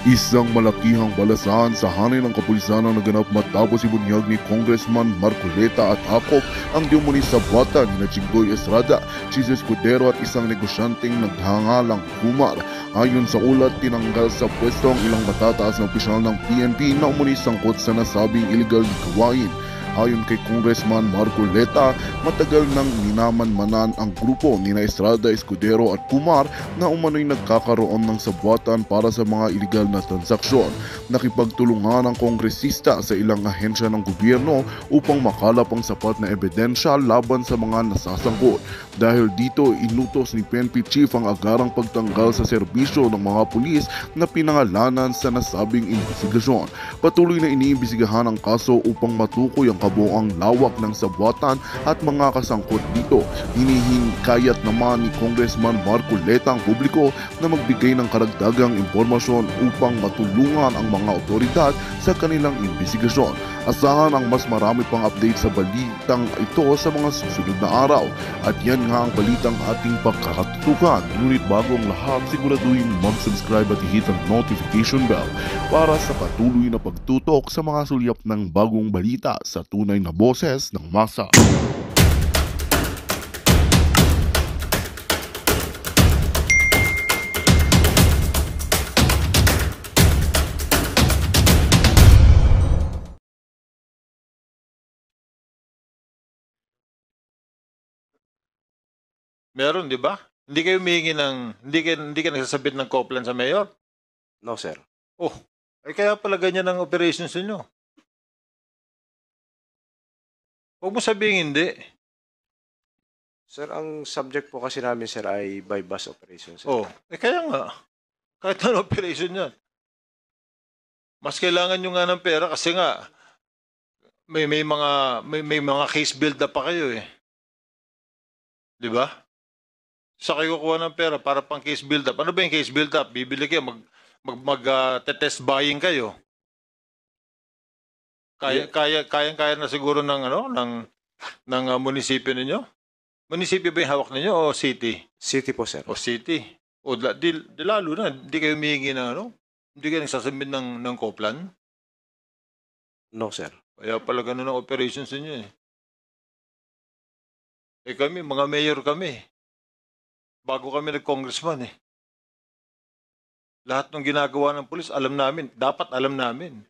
Isang malakihang balasahan sa hanay ng kapulisan ang naganap matapos ibunyag ni Congressman Marcoleta at Hakop ang diumuni sa bata ni Chinggoy Estrada, Chis Escudero at isang negosyanteng naghangalang Kumar. Ayon sa ulat, tinanggal sa pwesto ang ilang matataas na opisyal ng PNP na umuni sangkot sa nasabing illegal na gawain. Ayon kay Congressman Marcoleta, matagal nang minamanmanan ang grupo ni Estrada, Escudero at Kumar na umano'y nagkakaroon ng sabwatan para sa mga iligal na transaksyon. Nakipagtulungan ang kongresista sa ilang ahensya ng gobyerno upang makalap ang sapat na ebidensya laban sa mga nasasangkot. Dahil dito, inutos ni PNP Chief ang agarang pagtanggal sa serbisyo ng mga pulis na pinangalanan sa nasabing investigasyon. Patuloy na iniimbestigahan ang kaso upang matukoy ang kabuoang lawak ng sabwatan at mga kasangkot dito. Hinihingkayat naman ni Congressman Marcoleta ang publiko na magbigay ng karagdagang impormasyon upang matulungan ang mga otoridad sa kanilang investigasyon. Asahan ang mas marami pang update sa balitang ito sa mga susunod na araw. At yan nga ang balitang ating pagkakatutukan. Ngunit bago ang lahat, siguraduhin mag-subscribe at i-hit ang notification bell para sa patuloy na pagtutok sa mga sulyap ng bagong balita sa tunay na boses ng masa. Meron, di ba? Hindi kayo humihingi ng, hindi ka nagsasabit ng Copeland sa mayor? No, sir. Oh, ay kaya pala ganyan ang operations ninyo. Huwag mo sabihin hindi. Sir, ang subject po kasi namin, sir, ay by bus operation, sir. Oh, kaya nga. Kahit ano operation yan. Mas kailangan nyo nga ng pera kasi nga may mga case build up pa kayo eh. Di ba? Sa kayo kukuha ng pera para pang case build up. Ano ba yung case build up? Bibili kayo, test buying kayo. Kaya na siguro ng munisipyo ninyo? Munisipyo ba yung hawak ninyo o city? City po, sir. O city. O di lalo na, hindi kayo humihingi ng hindi kayo nagsasubmit ng Copeland? No, sir. Kaya pala ganun ang operations ninyo eh. Eh kami, mga mayor kami. Bago kami nag-congressman eh. Lahat ng ginagawa ng pulis, alam namin. Dapat alam namin.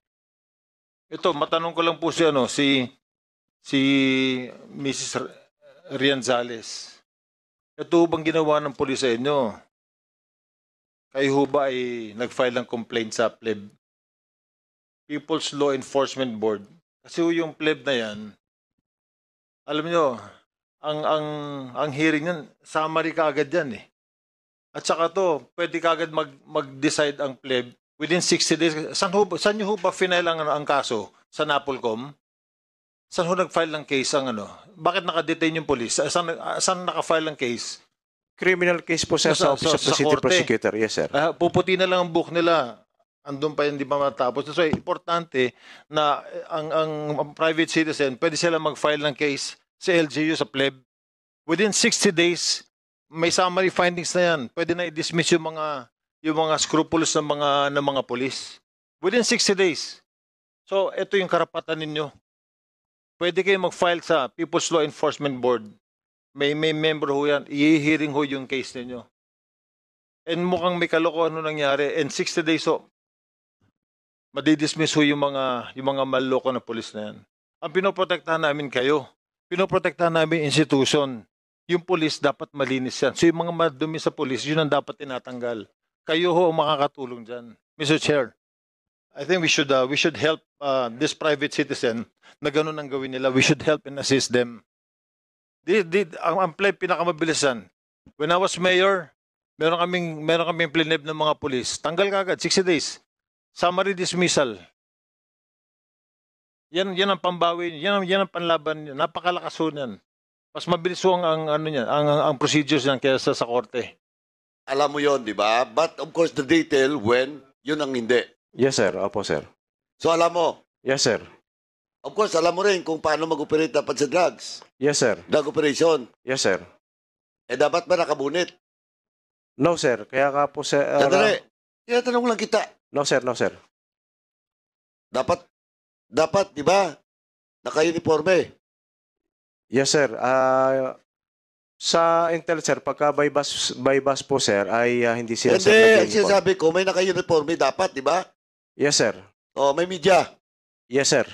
Ito, matanong ko lang po si Mrs. Rianzales. Ito bang ginawa ng pulis sa inyo? Kayo ho ba ay nag-file ng complaint sa PLEB? People's Law Enforcement Board. Kasi yung PLEB na yan, alam nyo, ang hearing yan, summary kaagad yan eh. At saka to, pwede kaagad mag-decide ang PLEB within 60 days. Saan nyo ho ba final ang kaso? Sa Napolcom? Saan ho nag-file ng case ang Bakit naka-detain yung police? Saan naka-file ng case? Criminal case po, sir, sa Office of the City korte. Prosecutor. Yes, sir. Puputi na lang ang book nila. Andun pa yan, di ba matapos? So, importante na ang private citizen, pwede sila mag-file ng case sa LGU, sa PLEB. Within 60 days, may summary findings na yan. Pwede na i-dismiss yung mga scrupulous ng mga police. Within 60 days. So, ito yung karapatan ninyo. Pwede kayo mag-file sa People's Law Enforcement Board. May member ho yan. I-hearing ho yung case ninyo. And mukhang may kalokohan nangyari. And 60 days ho, madidismiss ho yung mga maloko na police na yan. Ang pinoprotektahan namin kayo. Pinoprotektahan namin institution. Yung police dapat malinis yan. So yung mga madumi sa police, yun ang dapat tinatanggal. Kayo ho ang makakatulong dyan. Mr. Chair, I think we should help this private citizen na ganun ang gawin nila. We should help and assist them. Ang play pinakamabilisan. When I was mayor, meron kaming plineb ng mga police. Tanggal kagad, 60 days. Summary dismissal. Yan ang pambawi, yan ang panlaban, napakalakas ho niyan. Mas mabilis ho ang procedures niyan kaysa sa korte. Alam mo yon, di ba? But of course, the detail when, yun ang hindi. Yes, sir. Opo, sir. So alam mo, Yes, sir. of course, alam mo rin kung paano mag-operate dapat sa drugs. Yes, sir. Drug operation. Yes, sir. Eh dapat ba nakabunit? No, sir. Kaya ka po, sir. Sandali. Tinatanong lang kita. No, sir. No, sir. Dapat, di ba? Naka-uniforme. Yes, sir. Sa Intel, sir, pagka by bus po, sir, ay hindi sila, Hindi, sir, ang nag-uniform. sinasabi ko, may naka-uniforme dapat, di ba? Yes, sir. O, may media. Yes, sir.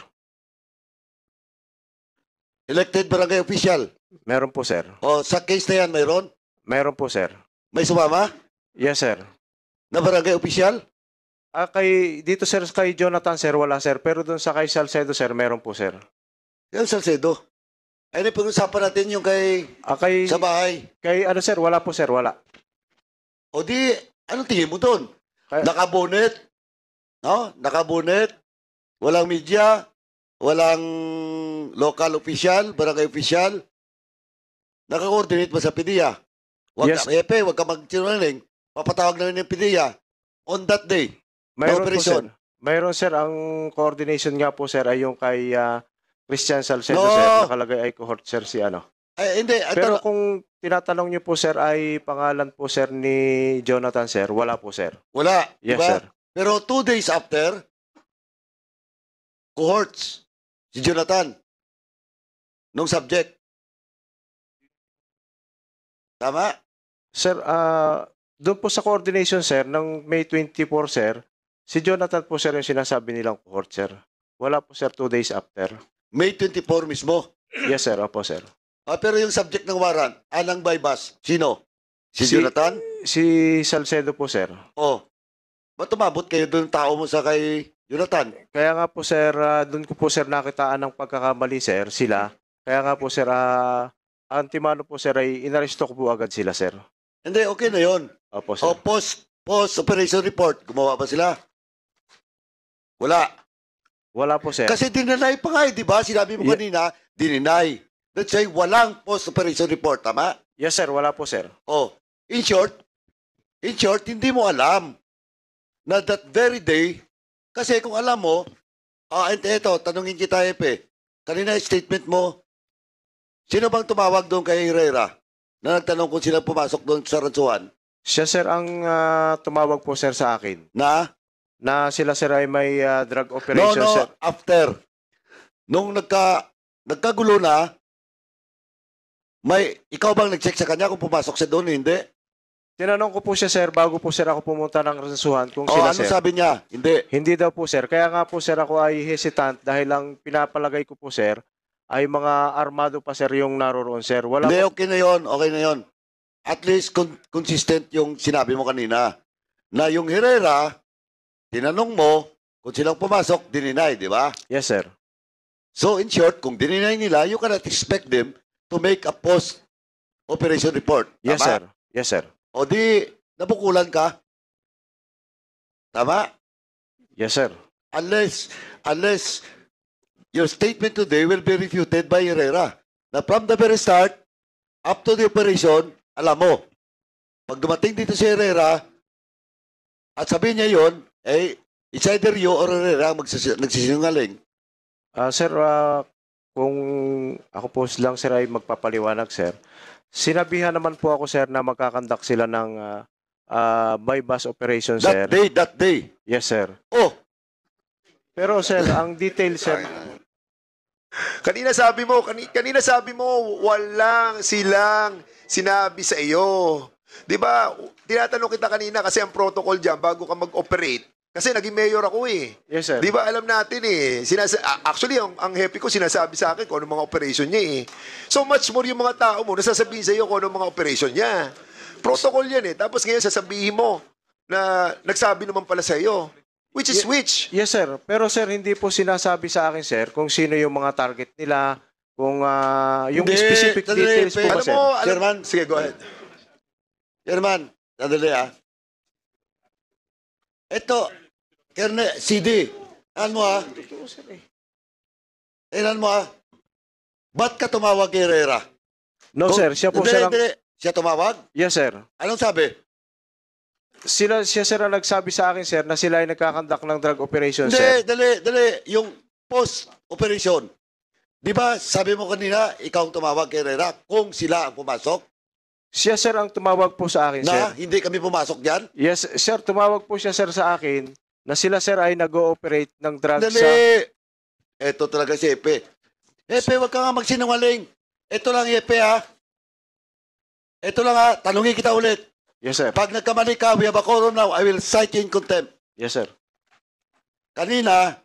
Elected barangay official. Meron po, sir. O, sa case na yan, mayroon? Meron po, sir. May sumama Yes, sir. na barangay official? Dito, sir, kay Jonathan, sir, wala, sir. Pero doon sa kay Salcedo, sir, meron po, sir. Yan, Salcedo. Ay, pag-usapan natin yung sa bahay. Kay, ano, sir, wala po, sir, wala. O di, anong tingin mo doon? Kaya- Nakabonet? No? Nakabonet? Walang media? Walang local official? Barangay official? Naka-coordinate ba sa PDEA? Yes. Wag ka mag-sinungaling. Papatawag na rin yung PDEA. On that day. Mayroon po, operasyon. sir. Mayroon, sir, ang coordination nga po, sir, ay yung kay Christian Salcedo, No. sir. Nakalagay ay cohort, sir, si ano. Ay, hindi. Pero kung tinatanong niyo po, sir, ay pangalan po, sir, ni Jonathan, sir, wala po, sir. wala. Yes, diba? sir. Pero 2 days after, cohorts, si Jonathan, nung subject. Tama? Sir, doon po sa coordination, sir, ng May 24, sir, si Jonathan po, sir, yung sinasabi nilang cohort, sir. Wala po, sir, 2 days after. May 24 mismo. Yes, sir. Opo, sir. Pero yung subject ng warrant, anang by bus, sino? Si Si- Jonathan? Si Salcedo po, sir. Oh. Ba't tumabot kayo doon tao mo sa kay Jonathan? Kaya nga po, sir, doon ko po, sir, nakitaan ng pagkakamali, sir, sila. Kaya nga po, sir, antimano po, sir, ay inaresto ko po agad sila, sir. Hindi, okay na yon. Opo, sir. O post-operation report, gumawa ba sila? Wala. Wala po, sir. Kasi dinenay pa nga di ba? Sinabi mo Yeah. kanina, dinenay. Let's say, walang post-operation report, tama? Yes, sir. Wala po, sir. Oh, in short, hindi mo alam na that very day, kasi kung alam mo, eto, tanungin kita, Epe, kanina statement mo, sino bang tumawag doon kay Herrera na nagtanong kung sila pumasok doon sa Ransuan? Siya, sir, ang tumawag po, sir, sa akin na sila, sir, ay may drug operation, No, sir. after. Nung nagkagulo na, ikaw bang nag-check sa kanya kung pumasok siya doon? Hindi. Tinanong ko po siya, sir, bago po, sir, ako pumunta ng Ransuhan kung O, sila, ano sir. sabi niya? Hindi. Hindi daw po, sir. Kaya nga po, sir, ako ay hesitant dahil lang pinapalagay ko po, sir, ay mga armado pa, sir, yung naroroon, sir. Wala Hindi, po. okay na yon, okay na yon. At least consistent yung sinabi mo kanina. Na yung Herrera, tinanong mo kung silang pumasok, dininay, di ba? Yes, sir. So in short, kung dininay nila, you cannot expect them to make a post-operation report. Yes, Tama? sir. Yes, sir. O di, nabukulan ka. Tama? Yes, sir. Unless your statement today will be refuted by Herrera. Na from the very start, up to the operation, alam mo, pag dumating dito si Herrera, at sabihin niya yon, it's either you or Herrera ang nagsisinungaling. Sir, kung ako po lang, sir, ay magpapaliwanag, sir. Sinabihan naman po ako, sir, na magkakandak sila ng by bus operation, sir. That day. Yes, sir. Oh, Pero, sir, ang detail, sir, Kanina sabi mo walang silang sinabi sa iyo. 'Di ba? Tinatanong kita kanina kasi ang protocol diyan bago ka mag-operate. Kasi naging mayor ako eh. yes, sir. 'Di ba alam natin eh. Actually ang happy ko sinasabi sa akin kung ano mga operation niya eh. So much more yung mga tao mo nasasabihin sa iyo kung ano mga operation niya. Protocol 'yan eh. Tapos ngayon sasabihin mo na nagsabi naman pala sa iyo. Which is which? Yes, sir. Pero, sir, hindi po sinasabi sa akin, sir, kung sino yung mga target nila, kung yung Hindi, specific sandali, details po ba, Alam sir? mo, Chairman. sige, go ahead. Chairman, sandali Ito, CD, ano mo ba't ka tumawag kay Herrera? No, sir. Siya po, Hindi, sir. hindi. Siya tumawag? Yes, sir. Anong sabi? Siya, sir, ang nagsabi sa akin, sir, na sila ay nagkakandak ng drug operation, Hindi, sir. dali. Yung post-operation. Di ba, sabi mo kanina, ikaw ang tumawag kay Herrera kung sila ang pumasok? Siya, sir, ang tumawag po sa akin, sir. Na hindi kami pumasok dyan? Yes, sir. Tumawag po siya, sir, sa akin na sila sir ay nag-ooperate ng drugs sa... Dali! Ito talaga si Epe. Epe, wag ka nga magsinungaling. Ito lang, Epe, ha? Ito lang, ha? Tanungin kita ulit. Yes sir. Pag nagkamali ka, we have a quorum now, I will cite you in contempt. Yes sir. Kanina,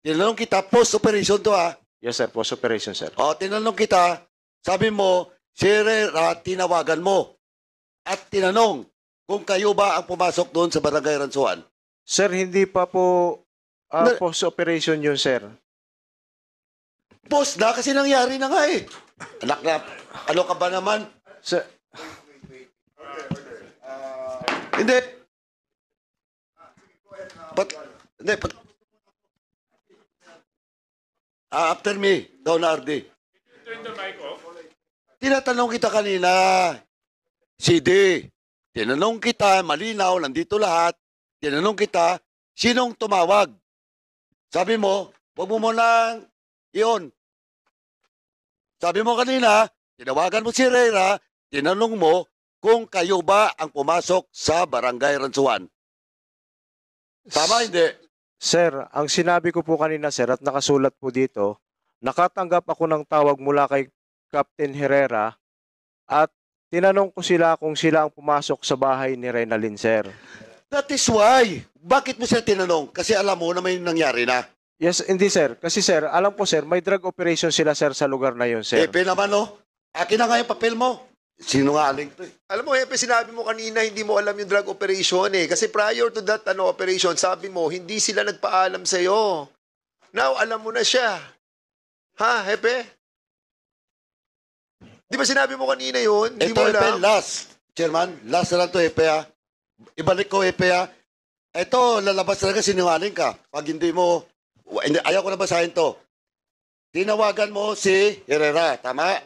tinanong kita, post-operation to, ha? Yes sir, post operation sir. O, tinanong kita, sabi mo, si Herrera, tinawagan mo. At tinanong kung kayo ba ang pumasok doon sa Barangay Ransuan. Sir, hindi pa po Na- post operation yun sir. Post na, kasi nangyari na nga eh. Anak na, ano ka ba naman? Sir, Hindi. Hindi. After me, ikaw na, RD. Tinatanong kita kanina, CD. Tinanong kita, malinaw, nandito lahat. Tinanong kita, sinong tumawag? Sabi mo, huwag mo muna iyon. Sabi mo kanina, tinawagan mo si Herrera, tinanong mo kung kayo ba ang pumasok sa Barangay Ransuan. Tama, hindi? sir, ang sinabi ko po kanina sir at nakasulat po dito, nakatanggap ako ng tawag mula kay Captain Herrera at tinanong ko sila kung sila ang pumasok sa bahay ni Reynalyn sir. That is why. Bakit mo siya tinanong? Kasi alam mo na may nangyari na. Yes, hindi sir. Kasi sir, alam ko sir, may drug operation sila sir sa lugar na yun sir. Epe naman, no? Akin na nga yung papel mo. Sinungaling to eh. Alam mo, Hepe, sinabi mo kanina hindi mo alam yung drug operation eh. Kasi prior to that operation, sabi mo, hindi sila nagpaalam sa'yo. Now, alam mo na siya. Ha, Hepe? Di ba sinabi mo kanina yun? Hindi Ito, mo Epe, alam. last. Chairman, last na lang to, Epe, ha? Ibalik ko, Epe, ha? Ito, lalabas talaga sinungaling ka. Pag hindi mo, ayaw ko na basahin to. Tinawagan mo si Herrera, tama?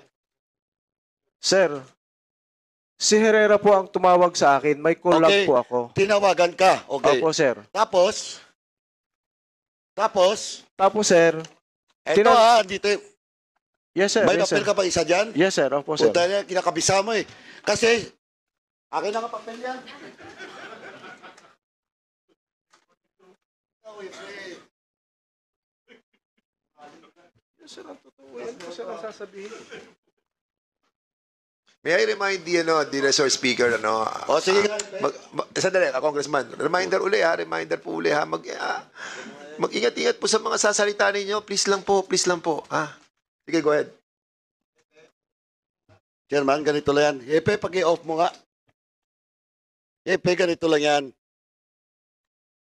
Sir, si Herrera po ang tumawag sa akin. May call lang Okay. po ako. Tinawagan ka, okay. Opo sir. Tapos, Tapos sir, eto Tina- ha, dito, yes sir, may yes sir. papel ka pa isa dyan? Yes sir, opo O sir. dahil kinakabisa mo eh. Kasi, akin na nga papel yan. Sir, ang totoo yan po sir ang sasabihin. May I remind the resource speaker, O sige nga. sandali, Congressman. Reminder uli ha, mag-ingat-ingat po sa mga sasalita ninyo. Please lang po, ha. Sige, go ahead. Chairman, ganito lang yan. Epe, pag-i-off mo nga. Epe, ganito lang yan.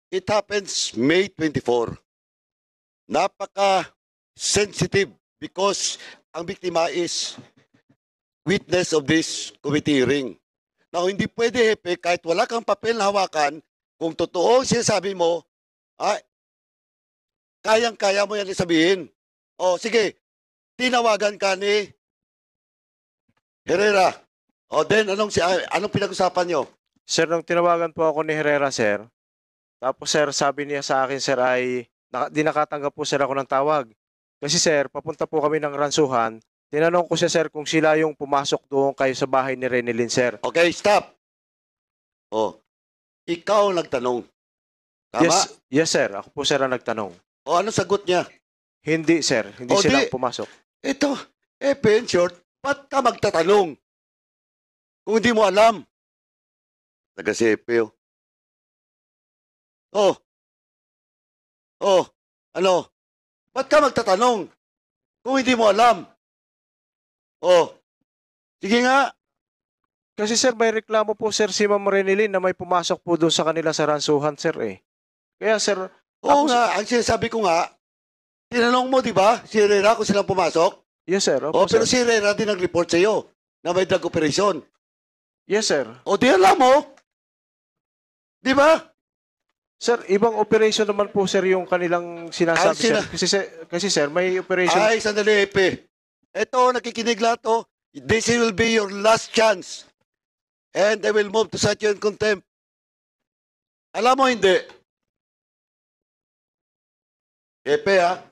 It happens May 24. Napaka-sensitive because ang biktima is witness of this committee hearing. Now, hindi pwede, Epe, kahit wala kang papel na hawakan, kung totoo ang sinasabi mo, kayang-kaya mo yan sabihin. O, sige, tinawagan ka ni Herrera. O, then, anong pinag-usapan nyo? Sir, nung tinawagan po ako ni Herrera sir, tapos sir, sabi niya sa akin sir ay, di nakatanggap po sir ako ng tawag. Kasi sir, papunta po kami ng Ransuhan, tinanong ko siya sir kung sila yung pumasok doon kayo sa bahay ni Reynalyn sir. Okay, stop. O, ikaw ang nagtanong. Tama? Yes sir, ako po sir ang nagtanong. O, ano sagot niya? Hindi sir, hindi O, sila di- pumasok. Ito, in short, ba't ka magtatanong? Kung hindi mo alam. Taga-CP, oh. Oh, ano? Ba't ka magtatanong? Kung hindi mo alam. Oh, sige nga. Kasi sir, may reklamo po sir si Ma'am Reynalyn na may pumasok po doon sa kanila sa Ransuhan sir eh. Kaya sir, Oo Ako, nga, ang sinasabi ko nga, tinanong mo, di ba, si Herrera kung silang pumasok? yes sir, O, opo pero sir. si Herrera din nag-report sa iyo na may drug operation. Yes sir. O, di alam mo. Di ba? Sir, ibang operation naman po sir yung kanilang sinasabi Ah, sir. Kasi sir, may operation. Ay, sandali, Epe. Ito, nakikinig lahat to. This will be your last chance. And I will move to cite you in contempt. Alam mo, hindi. Epe, ha?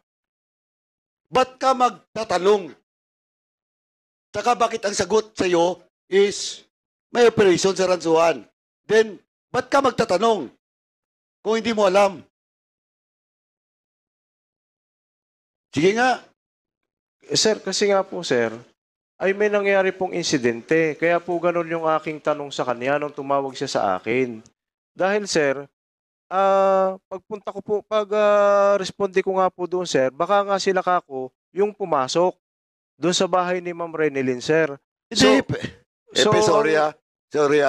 Ba't ka magtatanong? Tsaka bakit ang sagot sa iyo is may operation sa Ransuan? Then, ba't ka magtatanong? kung hindi mo alam? Sige nga. Sir, kasi nga po, sir, ay may nangyari pong insidente. Kaya po ganun yung aking tanong sa kanya nung tumawag siya sa akin. Dahil, sir, pagpunta ko po, responde ko nga po doon, sir, baka nga sila kako yung pumasok doon sa bahay ni Ma'am Renilyn, sir. Hindi, sorry ang- Sorry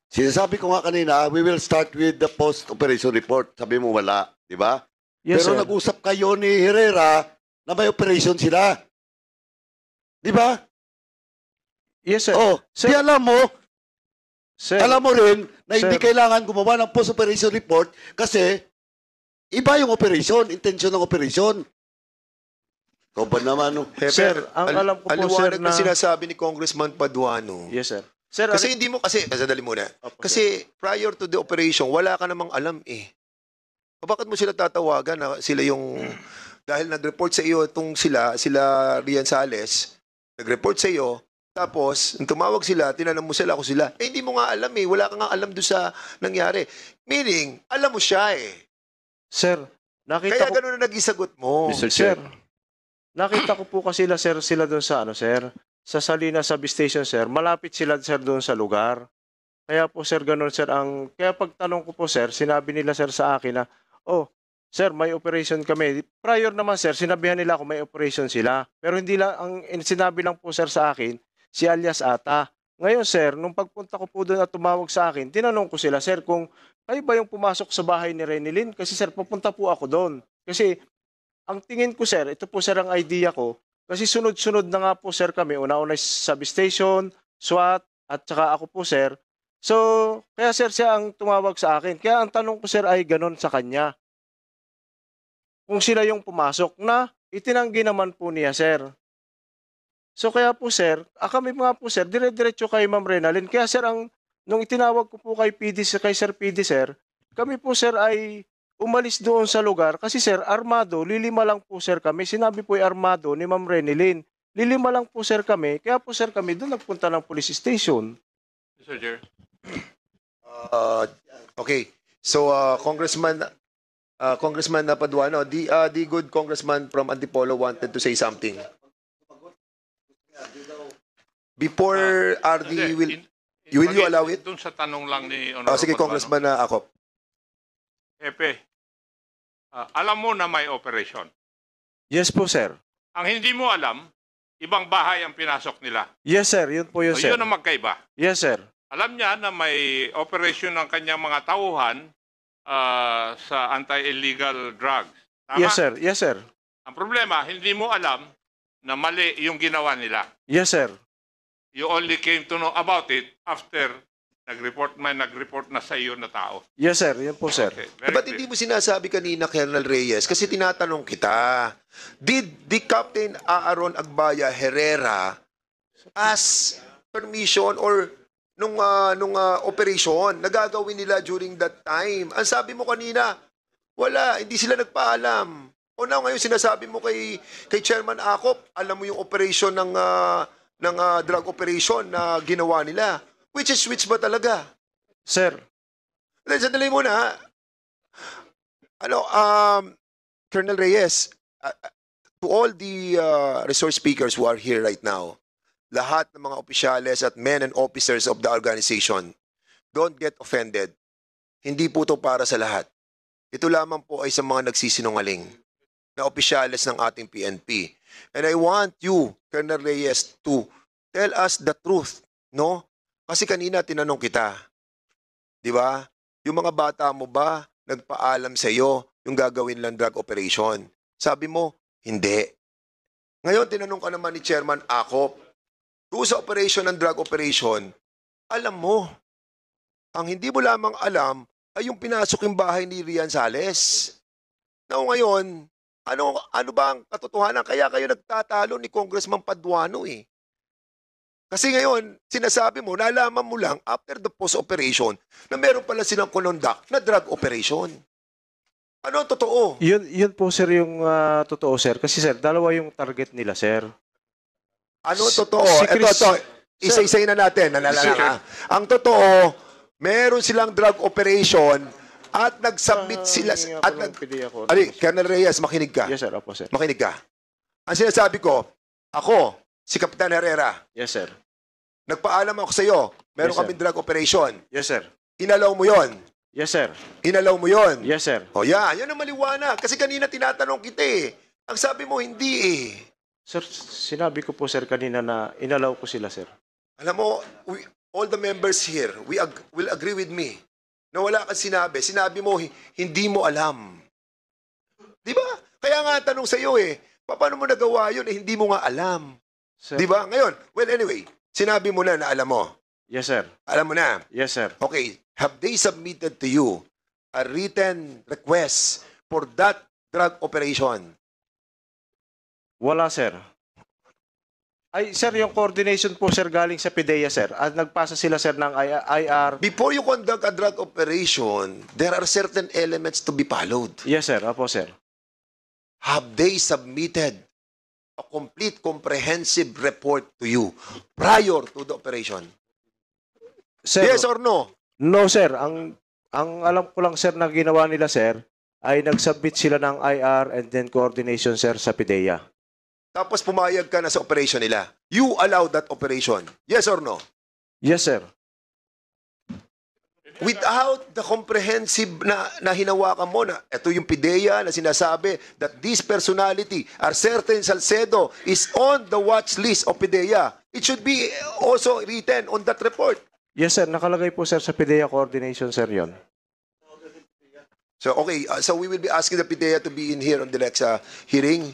Sinasabi ko nga kanina, we will start with the post-operation report. Sabi mo wala, di ba? Yes, Pero sir. nag-usap kayo ni Herrera na may operation sila. Di ba? Yes, sir. Oh, Sir- di alam mo, Sir, alam mo rin na hindi Sir. kailangan gumawa ng post-operation report kasi iba yung operation, intention ng operation. Ikaw ba naman? No? Sir, ang alam ko po, sir, aliwanag na... na sinasabi ni Congressman Paduano. Yes, sir. Sir, Kasi hindi mo, sandali muna. Opo, Kasi prior to the operation, wala ka namang alam eh. O bakit mo sila tatawagan na sila yung, dahil nag-report sa iyo itong sila Rian Sales, nag-report sa iyo, tapos, nung tumawag sila, tinanong mo sila kung sila. Eh, hindi mo nga alam eh. Wala ka nga alam doon sa nangyari. Meaning, alam mo siya eh. Sir, nakita Kaya ko... ganun na nag-isagot mo. Sir, nakita ko po kasi sila doon sa sir, sa Salinas Substation, sir. Malapit sila, sir, doon sa lugar. Kaya po, sir, ganun, sir. Kaya pagtanong ko po, sir, sinabi nila, sir, sa akin na, oh, sir, may operation kami. Prior naman, sir, sinabihan nila kung may operation sila. Pero hindi lang, ang sinabi lang po, sir, sa akin, si alias Ata. Ngayon, sir, nung pagpunta ko po doon at tumawag sa akin, tinanong ko sila, sir, kung kayo ba yung pumasok sa bahay ni Renilyn? Kasi, sir, pupunta po ako doon. Kasi, ang tingin ko, sir, ito po, sir, ang idea ko. Kasi sunod-sunod na nga po, sir, kami. Una-una substation, SWAT, at saka ako po, sir. So, kaya, sir, siya ang tumawag sa akin. Kaya ang tanong ko, sir, ay ganon sa kanya. Kung sila yung pumasok na, itinanggi naman po niya, sir. So, kaya po, sir, kami mga po, sir, dire-diretso kay Ma'am Renalyn. Kaya, sir, nung itinawag ko po kay Sir PD, sir, kami po, sir, ay umalis doon sa lugar kasi, sir, armado, lilima lang po, sir, kami. Sinabi po yung armado ni Ma'am Renilyn. Lilima lang po, sir, kami. Kaya po, sir, kami doon nagpunta ng police station. Mr. Chair. Okay. So, Congressman Paduano, the good congressman from Antipolo wanted to say something. Before RD will you allow it? Doon sa tanong lang ni Honorable Sige, Paduano. Congressman ako. Epe, alam mo na may operation. Yes po, sir. Ang hindi mo alam, ibang bahay ang pinasok nila. Yes, sir. Yun po yun, So, sir. yun ang magkaiba. Yes, sir. Alam niya na may operation ng kanyang mga tauhan sa anti-illegal drugs. Tama? Yes, sir. Yes, sir. Ang problema, hindi mo alam na mali yung ginawa nila. Yes, sir. You only came to know about it after nag-report na sa iyo na tao. Yes, sir. Yun po, sir. Okay, very Ba't clear. hindi mo sinasabi kanina, Colonel Reyes? Kasi tinatanong kita, did the Captain Aaron Agbaya Herrera ask permission or nung operation na gagawin nila during that time? Ang sabi mo kanina, wala, hindi sila nagpaalam. O now ngayon sinasabi mo kay Chairman Acop, alam mo yung operation ng drug operation na ginawa nila. Which is which ba talaga? Sir. Sandali muna. Colonel Reyes, to all the resource speakers who are here right now, lahat ng mga opisyales at men and officers of the organization, don't get offended. Hindi po ito para sa lahat. Ito lamang po ay sa mga nagsisinungaling na opisyales ng ating PNP. And I want you, Colonel Reyes, to tell us the truth, no? Kasi kanina tinanong kita, di ba? Yung mga bata mo ba nagpaalam sa iyo yung gagawin lang drug operation? Sabi mo, hindi. Ngayon tinanong ka naman ni Chairman Acop, doon sa operation ng drug operation, alam mo. Ang hindi mo lamang alam ay yung pinasok yung bahay ni Rian Sales. Now ngayon, ano ba ang katotohanan? Kaya kayo nagtatalo ni Congressman Paduano eh. Kasi ngayon, sinasabi mo, nalaman mo lang after the post-operation na meron pala silang conduct na drug operation. Ano ang totoo? Yun po, sir, yung totoo, sir. Kasi, sir, dalawa yung target nila, sir. Ano ang totoo? Si Chris- Ito. Isa-isayin na natin. Ang totoo, meron silang drug operation At nag-submit sila, Humingi at ako ng PDEA ko. Colonel Reyes, makinig ka. Yes, sir. Opo, sir. Makinig ka. Ang sinasabi ko, ako, si Kapitan Herrera, Yes, sir. nagpaalam ako sa iyo, meron Yes, sir. kaming drug operation. Yes, sir. Inalaw mo yon. Yes, sir. Inalaw mo yon. Yes, sir. O yan ang maliwanag. Kasi kanina tinatanong kita eh. Ang sabi mo, hindi eh. Sir, sinabi ko po, sir, kanina na inalaw ko sila, sir. Alam mo, all the members here will agree with me na wala kang sinabi. Sinabi mo, hindi mo alam. Di ba? Kaya nga tanong sa iyo eh, paano mo nagawa yun eh, hindi mo nga alam. Sir. Di ba? Ngayon, well anyway, sinabi mo na alam mo. Yes, sir. Alam mo na. Yes, sir. Okay, have they submitted to you a written request for that drug operation? Wala, sir. Ay, sir, yung coordination po, sir, galing sa PIDEA, sir. At nagpasa sila, sir, ng IR. Before you conduct a drug operation, there are certain elements to be followed. Yes, sir. Opo, sir. Have they submitted a complete comprehensive report to you prior to the operation? Sir, Yes or no? no, sir. Ang alam ko lang, sir, na ginawa nila, sir, ay nag-submit sila ng IR and then coordination, sir, sa PIDEA. Tapos pumayag ka na sa operation nila. You allow that operation. Yes or no? Yes, sir. Without the comprehensive na hinawakan mo na ito yung PIDEA na sinasabi that this personality, Arcerte Salcedo, is on the watch list of PIDEA. It should be also written on that report. Yes, sir. Nakalagay po, sir, sa PIDEA coordination, sir, yon. So, okay. So, we will be asking the PIDEA to be in here on the next hearing.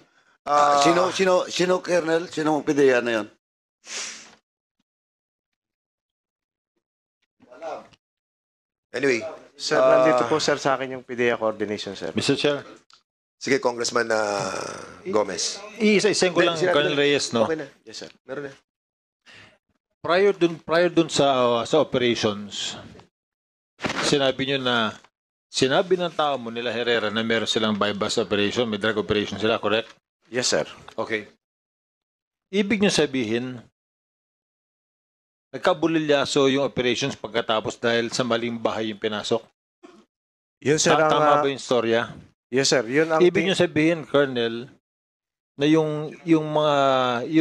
Sino, Colonel? Sino ang PIDEA na yan? Anyway. Sir, nandito po, sir, sa akin yung PIDEA coordination, sir. Mr. Chair, Sige, Congressman Gomez. iisa-isahin ko lang, Colonel Reyes, no? Okay na. Yes, sir. Meron na. Prior dun sa operations, sinabi nyo na sinabi ng tao mo nila Herrera na meron silang bypass operation, may drug operation sila, correct? Yes, sir. Okay. Ibig nyo sabihin, nagkabulilyaso yung operations pagkatapos dahil sa maling bahay yung pinasok? Yun, sir, ang... Tama ba yung storya? yes, sir. Yun ang... Ibig nyo sabihin, Colonel, na yung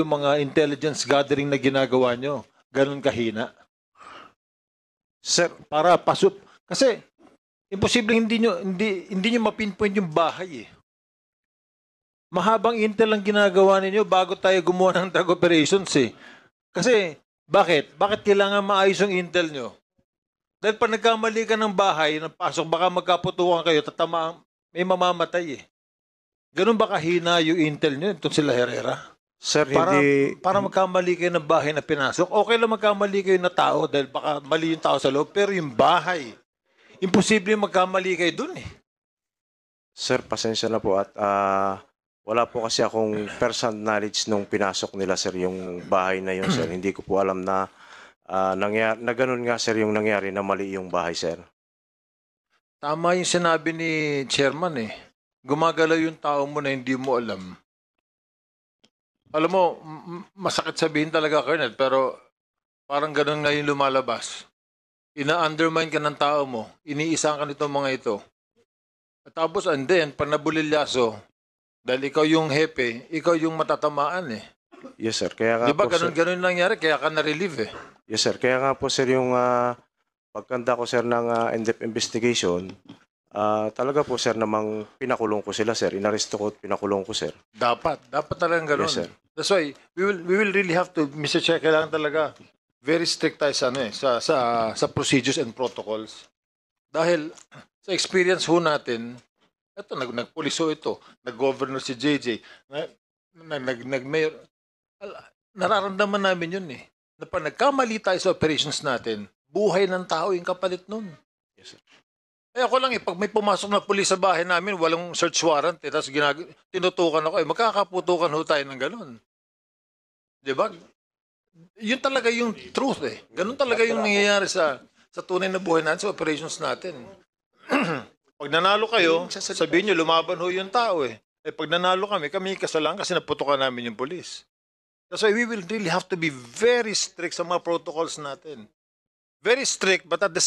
mga intelligence gathering na ginagawa nyo, ganun kahina. Sir, Para pasok. Kasi, imposible hindi nyo mapinpoint yung bahay eh. Mahabang intel ang ginagawa ninyo bago tayo gumawa ng drug operations eh. Kasi, bakit? Bakit kailangan maayos yung intel nyo? Dahil pag nagkamali ka ng bahay, napasok, baka magkaputukan kayo, tatamaan, may mamamatay eh. Ganun ba kahina yung intel nyo? Itong sila Herrera? sir, Para magkamali kayo ng bahay na pinasok, okay lang magkamali kayo na tao dahil baka mali yung tao sa loob, pero yung bahay, imposible magkamali kayo dun eh. Sir, pasensya na po at wala po kasi akong first-hand knowledge nung pinasok nila, sir, yung bahay na yun, sir. Hindi ko po alam na na ganun nga, sir, yung nangyari na mali yung bahay, sir. Tama yung sinabi ni Chairman eh. Gumagalaw yung tao mo na hindi mo alam. Alam mo, masakit sabihin talaga, Colonel, pero parang ganun nga yung lumalabas. Ina-undermine ka ng tao mo, iniisang ka nitong mga ito. At tapos, and then, pag nabulilyaso, dahil ikaw yung hepe, ikaw yung matatamaan eh. Yes, sir. Kaya nga Di ba po, sir. ganun nangyari, kaya ka na-relieve eh. Yes, sir. Kaya nga po, sir, yung pagkanda ko, sir, ng in-depth investigation, talaga po, sir, namang pinakulong ko sila, sir. Inaresto ko at pinakulong ko, sir. Dapat talagang ganun. Yes, sir. That's why we will really have to, Mr. Chair, kailangan talaga very strict tayo sa procedures and protocols. Dahil sa experience ho natin, ito nagpuliso ito, nag-governor si JJ, nag-mayor. Nararamdaman namin yun eh. Na pag nagkamali tayo sa operations natin, buhay ng tao yung kapalit nun. Yes, sir. Ako lang pag may pumasok na pulis sa bahay namin, walang search warrant, tapos tinutukan ako, magkakaputukan ho tayo ng ganun. Diba? Yun talaga yung truth eh. Ganun talaga yung nangyayari sa tunay na buhay natin, sa operations natin. Pag nanalo kayo, sabihin nyo, lumaban ho yung tao eh. Pag nanalo kami kasalan kasi naputukan namin yung pulis. That's why we will really have to be very strict sa mga protocols natin. Very strict, but at the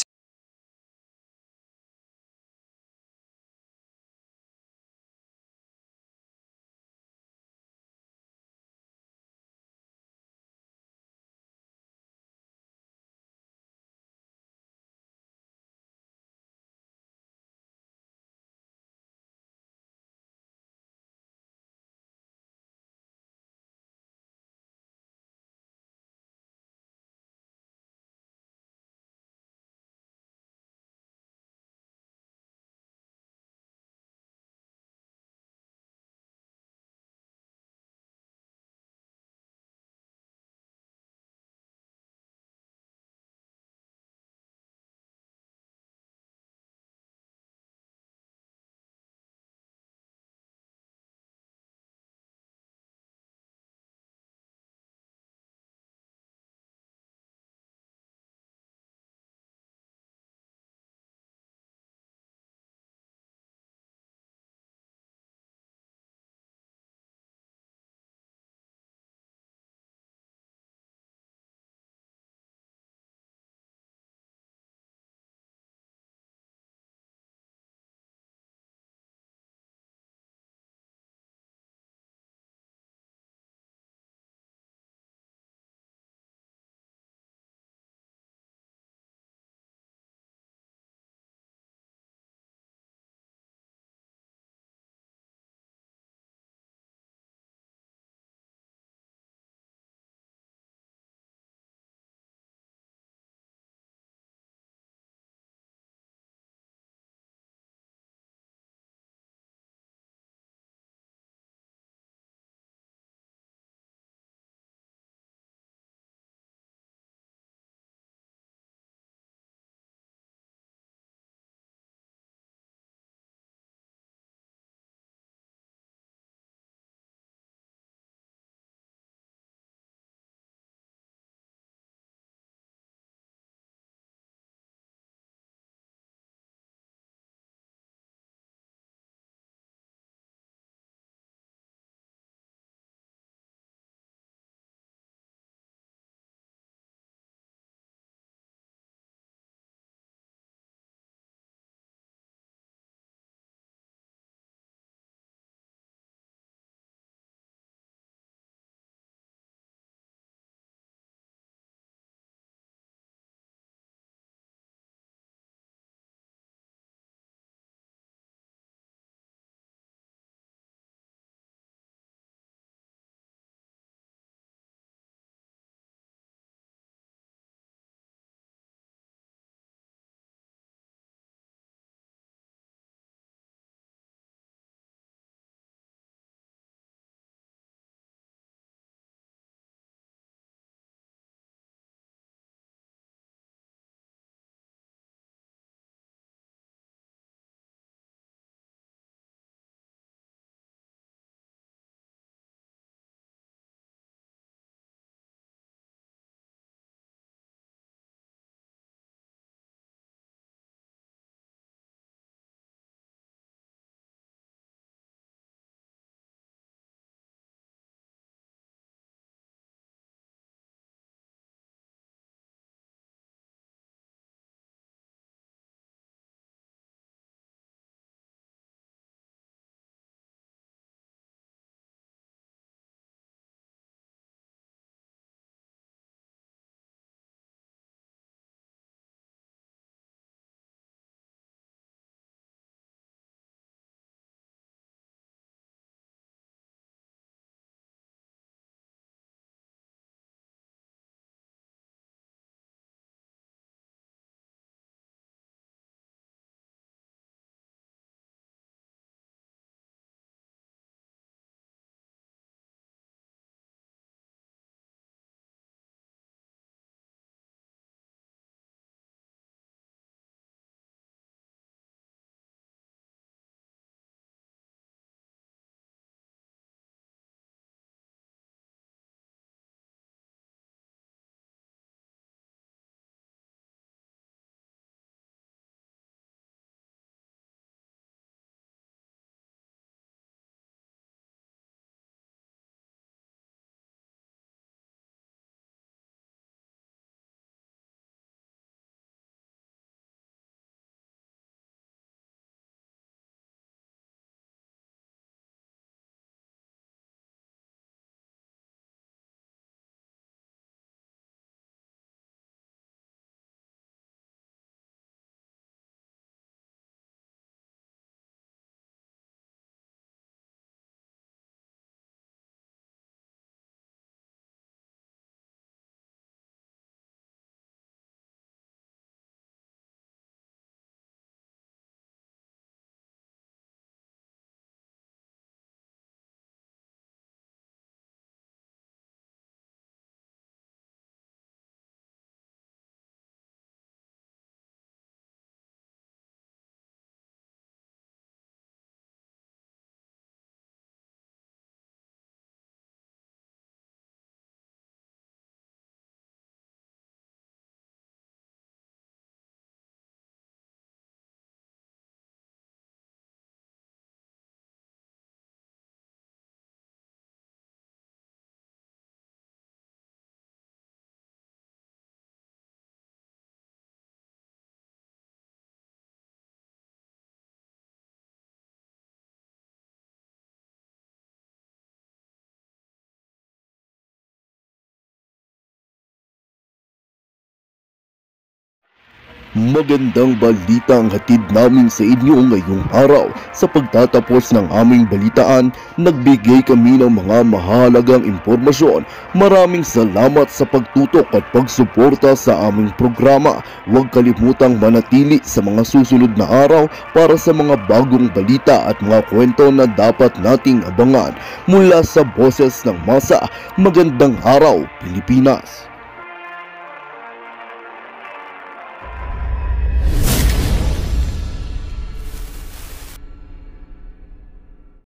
Magandang balita ang hatid namin sa inyo ngayong araw. Sa pagtatapos ng aming balitaan, nagbigay kami ng mga mahalagang impormasyon. Maraming salamat sa pagtutok at pagsuporta sa aming programa. Huwag kalimutang manatili sa mga susunod na araw para sa mga bagong balita at mga kwento na dapat nating abangan. Mula sa Boses ng Masa, magandang araw Pilipinas!